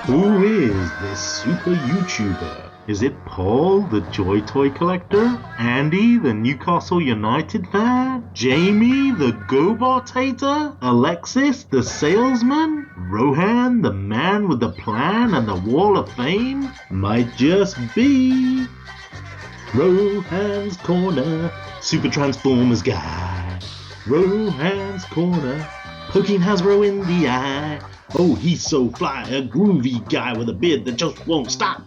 Who is this super YouTuber? Is it Paul, the Joy Toy Collector? Andy, the Newcastle United fan? Jamie, the GoBot hater? Alexis, the salesman? Rohan, the man with the plan and the Wall of Fame? Might just be Rohan's Corner, Super Transformers guy. Rohan's Corner, poking Hasbro in the eye. Oh, he's so fly, a groovy guy with a beard that just won't stop.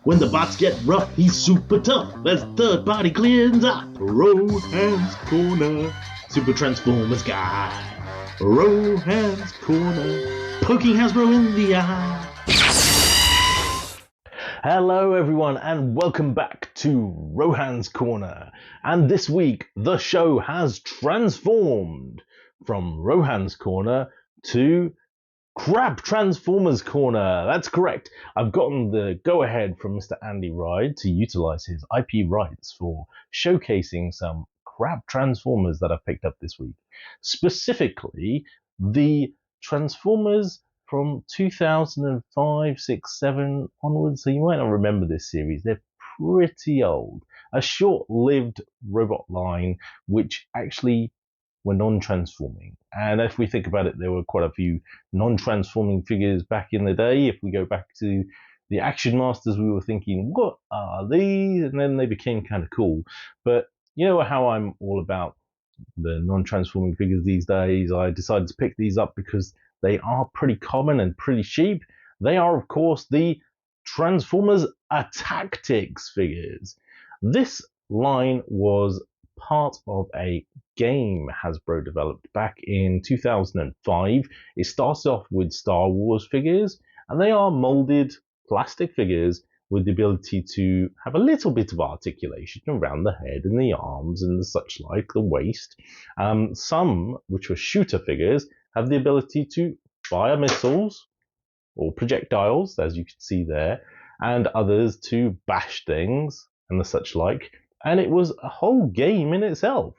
When the bots get rough, he's super tough as third party cleans up. Rohan's Corner, Super Transformers guy. Rohan's Corner, poking Hasbro in the eye. Hello everyone and welcome back to Rohan's Corner. And this week the show has transformed from Rohan's Corner to Crab Transformers Corner. That's correct. I've gotten the go-ahead from Mr. Andy Ride to utilize his IP rights for showcasing some Crab Transformers that I've picked up this week. Specifically, the Transformers from 2005, 6, 7 onwards. So you might not remember this series. They're pretty old. A short-lived robot line which actually were non-transforming. And if we think about it, there were quite a few non-transforming figures back in the day. If we go back to the Action Masters, we were thinking, what are these? And then they became kind of cool. But you know how I'm all about the non-transforming figures these days. I decided to pick these up because they are pretty common and pretty cheap. They are, of course, the Transformers Attactix figures. This line was part of a game Hasbro developed back in 2005. It started off with Star Wars figures, and they are molded plastic figures with the ability to have a little bit of articulation around the head and the arms and the such like, the waist. Some, which were shooter figures, have the ability to fire missiles or projectiles, as you can see there, and others to bash things and the such like. And it was a whole game in itself.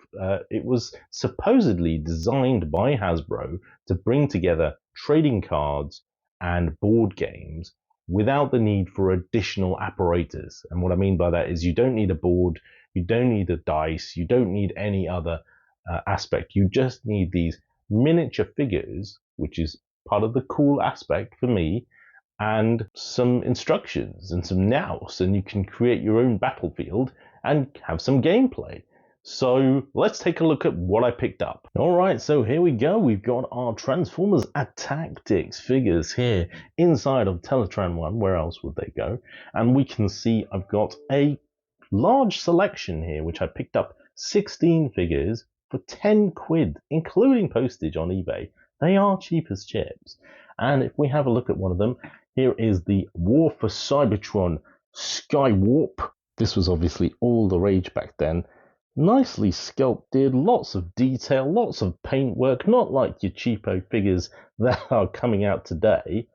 It was supposedly designed by Hasbro to bring together trading cards and board games without the need for additional apparatus. And what I mean by that is you don't need a board, you don't need a dice, you don't need any other aspect. You just need these miniature figures, which is part of the cool aspect for me, and some instructions and some nous, and you can create your own battlefield and have some gameplay. So let's take a look at what I picked up. Alright, so here we go. We've got our Transformers Attactix figures here inside of Teletran 1. Where else would they go? And we can see I've got a large selection here, which I picked up 16 figures for 10 quid, including postage on eBay. They are cheap as chips. And if we have a look at one of them, here is the War for Cybertron Skywarp. This was obviously all the rage back then. Nicely sculpted, lots of detail, lots of paintwork, not like your cheapo figures that are coming out today.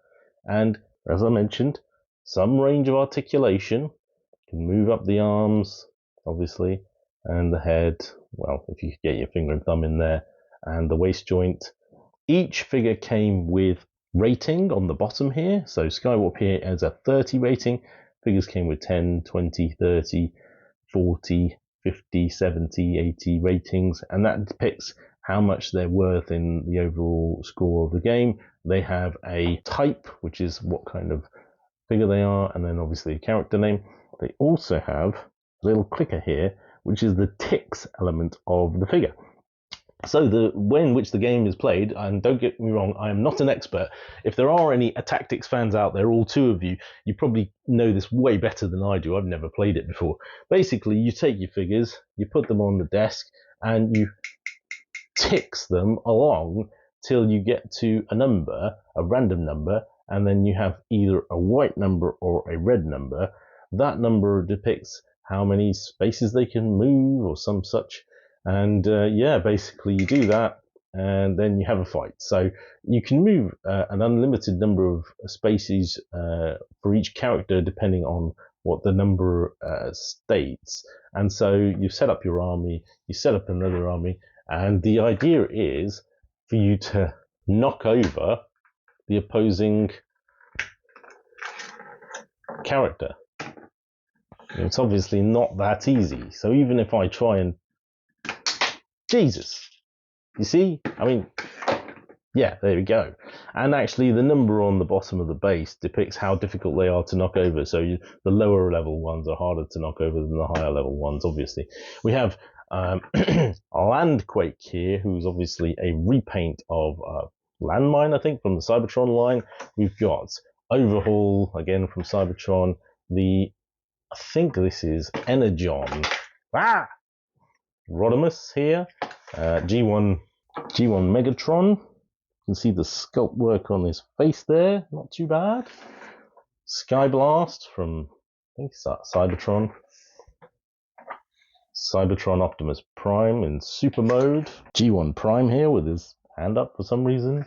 And as I mentioned, some range of articulation. You can move up the arms, obviously, and the head. Well, if you get your finger and thumb in there, and the waist joint. Each figure came with rating on the bottom here. So Skywarp here has a 30 rating. Figures came with 10, 20, 30, 40, 50, 70, 80 ratings, and that depicts how much they're worth in the overall score of the game. They have a type, which is what kind of figure they are, and then obviously a character name. They also have a little clicker here, which is the ticks element of the figure. So the way in which the game is played, and don't get me wrong, I am not an expert. If there are any Attactix fans out there, all two of you, you probably know this way better than I do. I've never played it before. Basically, you take your figures, you put them on the desk, and you ticks them along till you get to a number, a random number, and then you have either a white number or a red number. That number depicts how many spaces they can move or some such. And yeah, basically you do that and then you have a fight. So you can move an unlimited number of spaces for each character depending on what the number states. And so you set up your army, you set up another army, and the idea is for you to knock over the opposing character. It's obviously not that easy. So even if I try and... Jesus! You see? I mean, yeah, there we go. And actually the number on the bottom of the base depicts how difficult they are to knock over. So the lower level ones are harder to knock over than the higher level ones, obviously. We have Landquake here, who's obviously a repaint of Landmine, I think, from the Cybertron line. We've got Overhaul, again from Cybertron. I think this is Energon. Rodimus here. G1 Megatron. You can see the sculpt work on his face there. Not too bad. Skyblast from, I think it's Cybertron. Cybertron Optimus Prime in super mode. G1 Prime here with his hand up for some reason.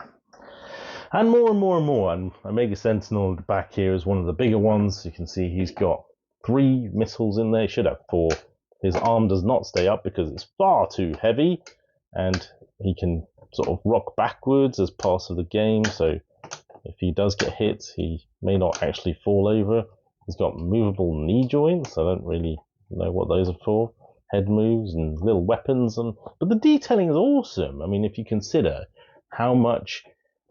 And more and more and more. And Omega Sentinel at the back here is one of the bigger ones. You can see he's got 3 missiles in there. He should have 4. His arm does not stay up because it's far too heavy. And he can sort of rock backwards as part of the game. So if he does get hit, he may not actually fall over. He's got movable knee joints. I don't really know what those are for. Head moves and little weapons. But the detailing is awesome. I mean, if you consider how much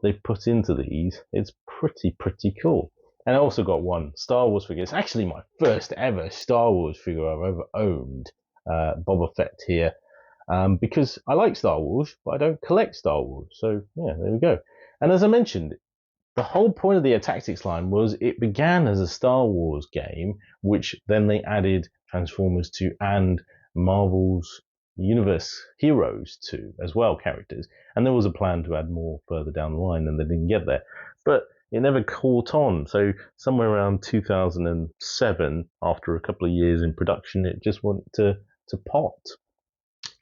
they've put into these, it's pretty cool. And I also got one Star Wars figure. It's actually my first ever Star Wars figure I've ever owned. Boba Fett here. Because I like Star Wars, but I don't collect Star Wars. So, yeah, there we go. And as I mentioned, the whole point of the Attactix line was it began as a Star Wars game, which then they added Transformers to and Marvel's Universe Heroes to as well, characters. And there was a plan to add more further down the line, and they didn't get there. But it never caught on. So somewhere around 2007, after a couple of years in production, it just went to pot.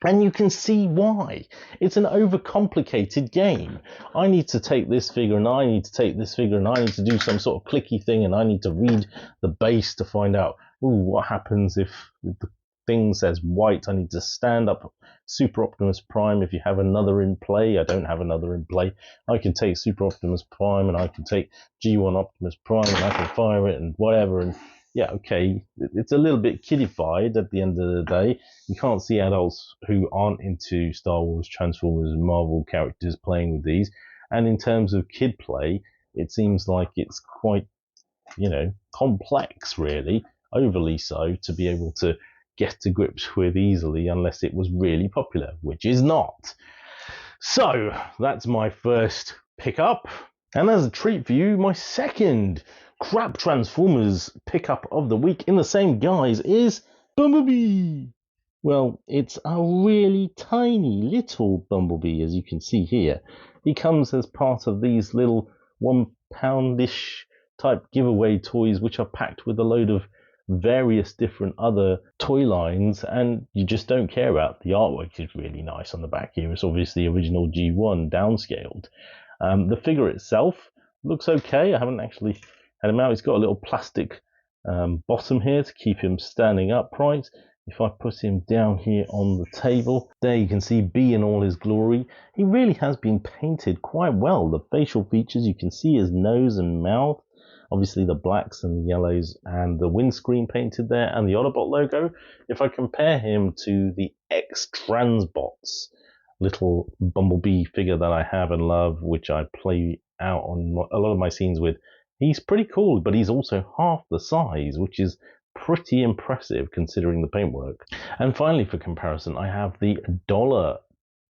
And you can see why. It's an overcomplicated game. I need to take this figure and I need to take this figure and I need to do some sort of clicky thing and I need to read the base to find out, what happens if the thing says white. I need to stand up Super Optimus Prime if you have another in play. I don't have another in play. I can take Super Optimus Prime and I can take G1 Optimus Prime and I can fire it and whatever. And yeah, okay, it's a little bit kiddified at the end of the day. You can't see adults who aren't into Star Wars, Transformers, and Marvel characters playing with these. And in terms of kid play, it seems like it's quite, complex, really, overly so, to be able to get to grips with easily unless it was really popular, which is not. So, that's my first pickup. And as a treat for you, my second crap Transformers pickup of the week in the same guise is Bumblebee. Well, it's a really tiny little Bumblebee, as you can see here. He comes as part of these little £1-ish type giveaway toys, which are packed with a load of various different other toy lines, and you just don't care about. The artwork is really nice on the back here. It's obviously original G1 downscaled. The figure itself looks okay. I haven't actually had him out. He's got a little plastic bottom here to keep him standing upright. If I put him down here on the table, there you can see B in all his glory. He really has been painted quite well. The facial features, you can see his nose and mouth. Obviously the blacks and the yellows and the windscreen painted there and the Autobot logo. If I compare him to the X-Transbots little Bumblebee figure that I have and love, which I play out on a lot of my scenes with, he's pretty cool, but he's also half the size, which is pretty impressive considering the paintwork. And finally, for comparison, I have the dollar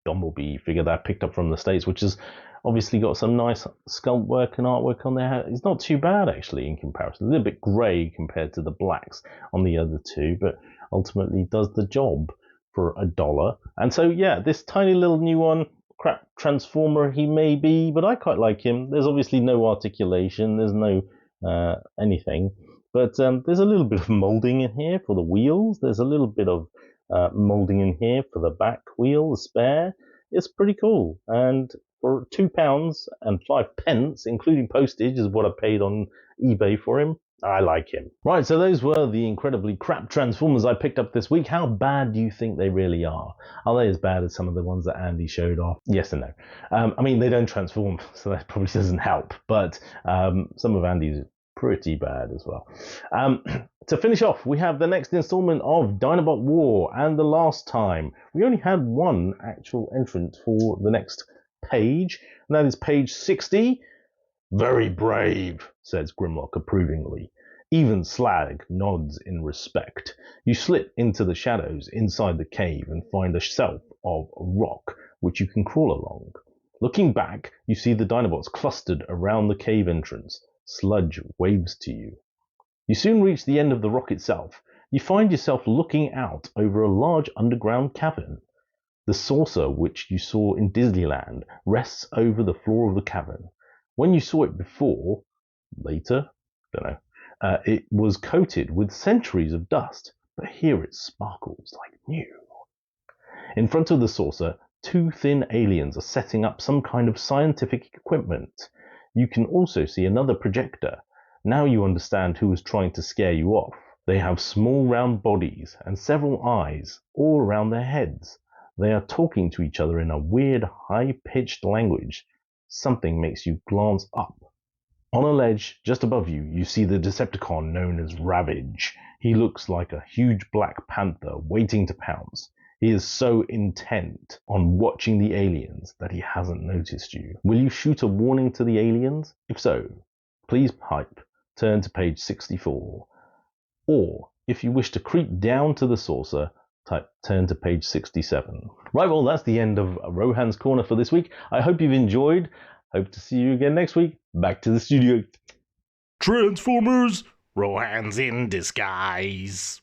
Bumblebee figure that I picked up from the States, which has obviously got some nice sculpt work and artwork on there. It's not too bad actually in comparison. A little bit grey compared to the blacks on the other two, but ultimately does the job for $1. And so yeah, this tiny little new one, crap Transformer he may be, but I quite like him. There's obviously no articulation, there's no anything, but there's a little bit of moulding in here for the wheels. There's a little bit of moulding in here for the back wheel, the spare. It's pretty cool, and for £2.05, including postage, is what I paid on eBay for him. I like him. Right, so those were the incredibly crap Transformers I picked up this week. How bad do you think they really are? Are they as bad as some of the ones that Andy showed off? Yes and no. I mean, they don't transform, so that probably doesn't help. But some of Andy's pretty bad as well. To finish off, we have the next installment of Dinobot War, and the last time we only had one actual entrant for the next page, and that is page 60. Very brave, says Grimlock approvingly. Even Slag nods in respect. You slip into the shadows inside the cave and find a shelf of rock which you can crawl along. Looking back, you see the Dinobots clustered around the cave entrance. Sludge waves to you. You soon reach the end of the rock itself. You find yourself looking out over a large underground cavern. The saucer which you saw in Disneyland rests over the floor of the cavern. When you saw it before, later, don't know, it was coated with centuries of dust, but here it sparkles like new. In front of the saucer, two thin aliens are setting up some kind of scientific equipment. You can also see another projector. Now you understand who was trying to scare you off. They have small round bodies and several eyes all around their heads. They are talking to each other in a weird high-pitched language. Something makes you glance up. On a ledge just above you, you see the Decepticon known as Ravage. He looks like a huge black panther waiting to pounce. He is so intent on watching the aliens that he hasn't noticed you. Will you shoot a warning to the aliens? If so, please pipe. Turn to page 64. Or, if you wish to creep down to the saucer, turn to page 67. Right, well, that's the end of Rohan's Corner for this week. I hope you've enjoyed. Hope to see you again next week. Back to the studio. Transformers, Rohan's in disguise.